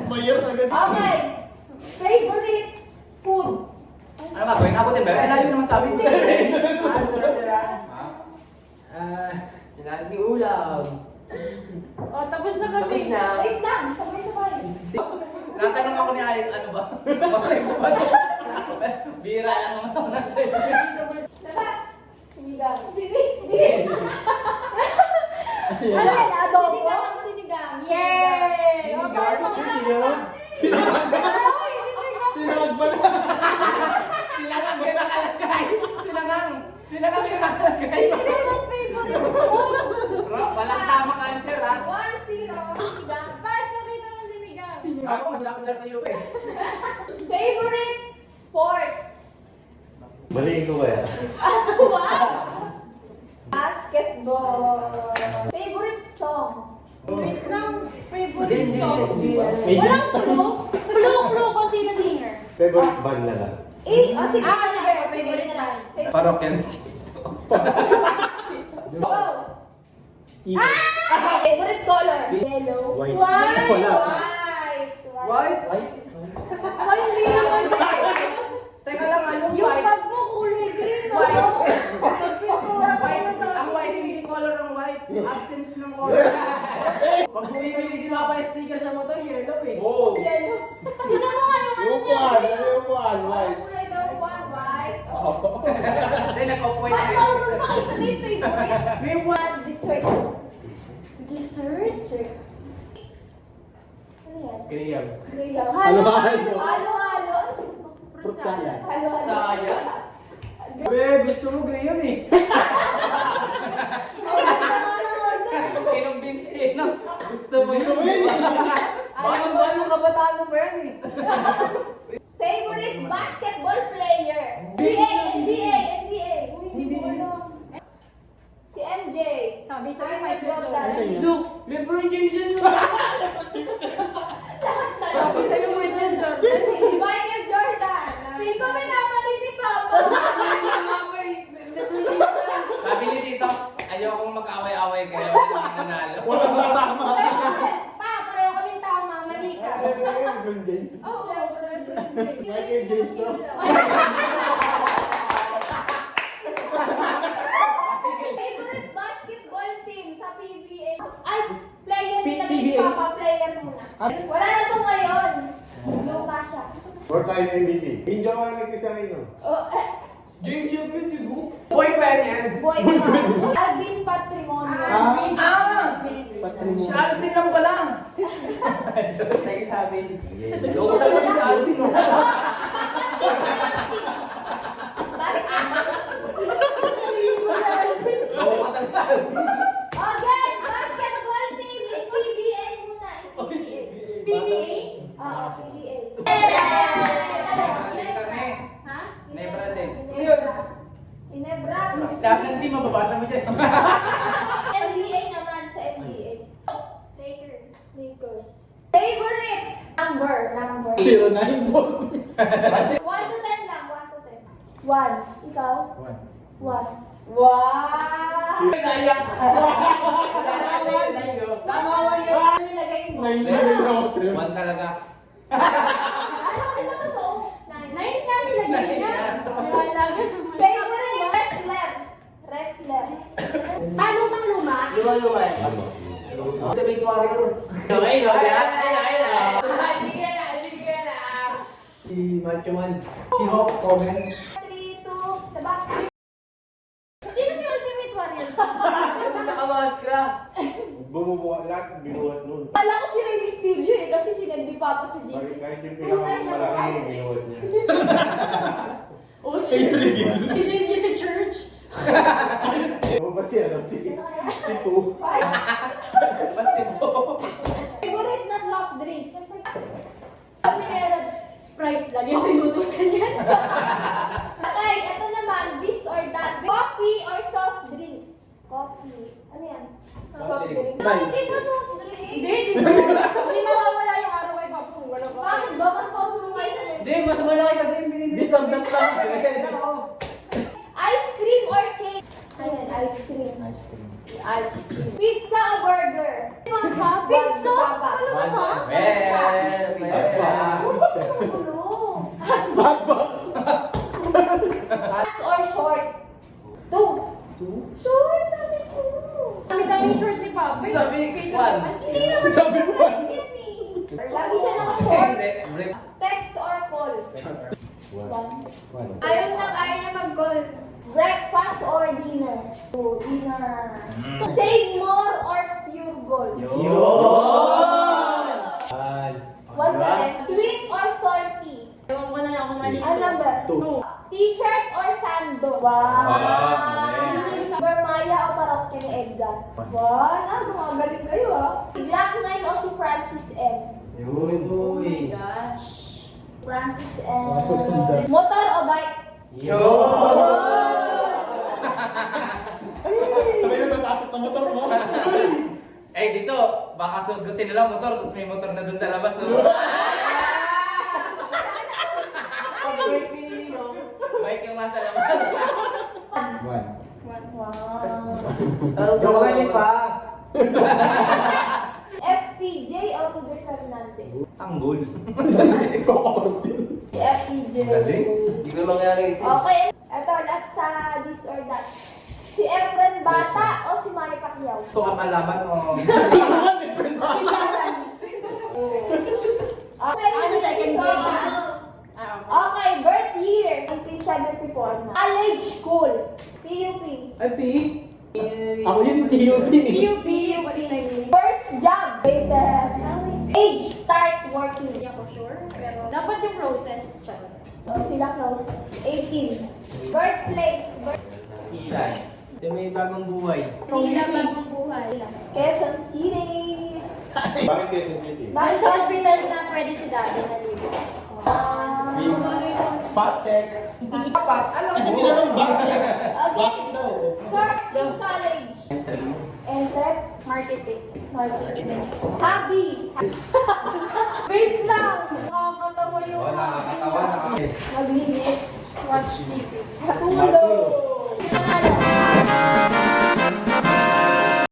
Mayos agad. Okay. Favorite food. Ano ba? Gawin abutin ba? Eh, layo naman sabi ko. Sinabi ulam. Oh, tapos na kami. Tapos na. Wait lang. Sabay-sabay. Natanong ako ni Ayot, ano ba? Bakit mo ba ito? Bira lang naman ako natin. Labas. Sinigang. Hindi. Ano yan? Adobo? Sinigang. Sinigang. Yay! Sinigang? Sinigang? Sinagag ba lang? Silangang yung nakalagay. Silangang yung nakalagay. Hindi mo favorite food. Walang tamang answer ha. 1-0. Sinigang. Bakit kami naman sinigang? Ako mas lakad kayo eh. Favorite sports. Mali ko kaya. What? Basketball. Favorite song. Wait lang. Favorite song. May Walang list. clue. Clue kung sino singer. Favorite band na lang. Eh, oh, sige. Ah, sige. Favorite na lang. band. Parokyan. Go. Favorite color. Yellow. White. White. Wala. White. White? Ay, hindi naman. Teka lang, yung Yung white. bag mo kulay green. White. Pagpintura White. tayo Ang white hindi color ng white. Absence ng color. Pag bumibili si Papa yung sticker sa motor, yellow eh. Oo. Yellow. Tignan mo nga yung ano Yung niya. upuan. Ano yung upuan? White. Kulay daw, white. Hindi, nag-off-white Mas na marunong pa kayo sa may favorite. May One dessert. Dessert? Dessert. Ano yan? Graham. Graham. Halo-halo. Halo-halo. Fruit salad. Halo-halo. Sayang. Be, gusto mo Graham eh. Kinumbinsi, no? Gusto mo Gusto mo yun. Banong kabataan mo pa yan eh. Favorite basketball player. NBA. Hindi ko alam. Si MJ. Sabi sa'yo, Michael Michael Jordan. Jordan. Look, LeBron James yun. Sabi sa'yo, Michael Jordan. Si Michael Jordan. Feel ko minamali ni Papa. Sabi ni Tito, ayokong mag-away-away kayo. Nanalo. Walang matama. Pa, pareho kaming tama. Mali ka. LeBron James. Oo. Michael James to. Favorite basketball team sa PBA. As player nila ni PBA. Papa, player muna. Wala na to ngayon. Luka siya. Four-time MVP. Hindi ako nagkisa rin, no? Oh, James yun yun, di ba? Boy pa yan. boy pa. Alvin Patrimonio. Patrimonio. Si Alvin lang pala. Teka sabi. Loko talaga si Alvin. oh. Loko talaga. Okay, basketball team in PBA muna. PBA? Oo, PBA. Kami. Ha? Nebra din. Inebra. Lahat ng team, mababasa mo dyan. NBA naman sa NBA. Lakers. Favorite number. 09 boss. 1 to 10 lang. 1 to 10. 1. Ikaw? 1. Wow! Naiyak. Tama ba yun? Ano nilagay mo? May note. One talaga. Ano ba to? 9. Nine nga nilagay niya. Favorite wrestler. Luma-luma. Luma-luma eh. Ultimate Warrior. Okay, no? Si Macho Man. Si Hawk Hogan. 3, 2, the back. Sino si Ultimate Warrior? Nakamaskra. Bumubuhat lahat, binuhat nun. Kala ko si Rey Mysterio eh, kasi sinagdi Papa sa GC. Kahit yung pinakamalaki, binuhat niya. Oh, Face reveal. Sino yung sa church? Ano ba siya? Si Pooh. Ba't si Bo? Favorite na soft drinks. Sabi nila, Sprite lang yung pinutusan niya. Okay, ito naman, this or that. Coffee or soft drinks? Coffee. Ano yan? Soft drinks. Hindi ba soft drinks? Hindi mawawala yung araw kay Papa kung wala pa. Bakit ba? Mas mabulungay sa Hindi, mas malaki kasi yung binibili. This and that lang. Ice cream or cake? Ayan, ice cream. Ice cream. Pizza or burger? Pizza? Papa. Ano ba? Fast or short? Two. Short, sabi ko. Dami-dami short ni Papa. Sabi, Kaysa one. sa pansin. Hindi naman Sabi mo, yan eh. Lagi siya naka-short. Hindi. Break. Text or call? One. Ayaw niya mag-call. Breakfast or dinner? Oh, dinner. Save more or pure gold? One Diba? minute. Sweet or salty? Ewan ko na lang kung mali. Ano number? Two. T-shirt or sando? Bermaya o parokya ni Edgar? Gumagaling kayo Glock 9 o si Francis M? Yun, Oh my uy. gosh. Francis Pasok M. punta. Motor o bike? Sabay na papasok ng motor mo. Eh, dito, baka sugutin nila motor, tapos may motor na dun sa labas. So. Bike yung nasa labas. One. Wow. Yung mga pa. FPJ o Ruben Fernandez? Tanggol. Si FPJ. Galing. Hindi ko mangyari kasi. Okay, eto, last sa this or that. Si Efren Bata o si Manny Pacquiao? Ito ang kalaban mo. Okay, Ano, second so, grade? okay, birth year, 1974 na. College school, PUP. Ay, P. Ako yun, TUP. PUP. First job, later. Age, start working. Hindi ako sure, pero dapat yung process. Charot. Sila close. 18. Birthplace, Ilay. Kasi may bagong buhay. Pila bagong buhay. Quezon City. Bakit kayo sensitive? Dahil sa hospital na pwede si daddy na libre. Spot check. Hindi na lang bakit. Bakit daw? Course in college. Enter. Marketing. Marketing. Hobby. Wait lang! Nakakatawa yung Oh, nakakatawa. Maglinis. watch TV. Tulog.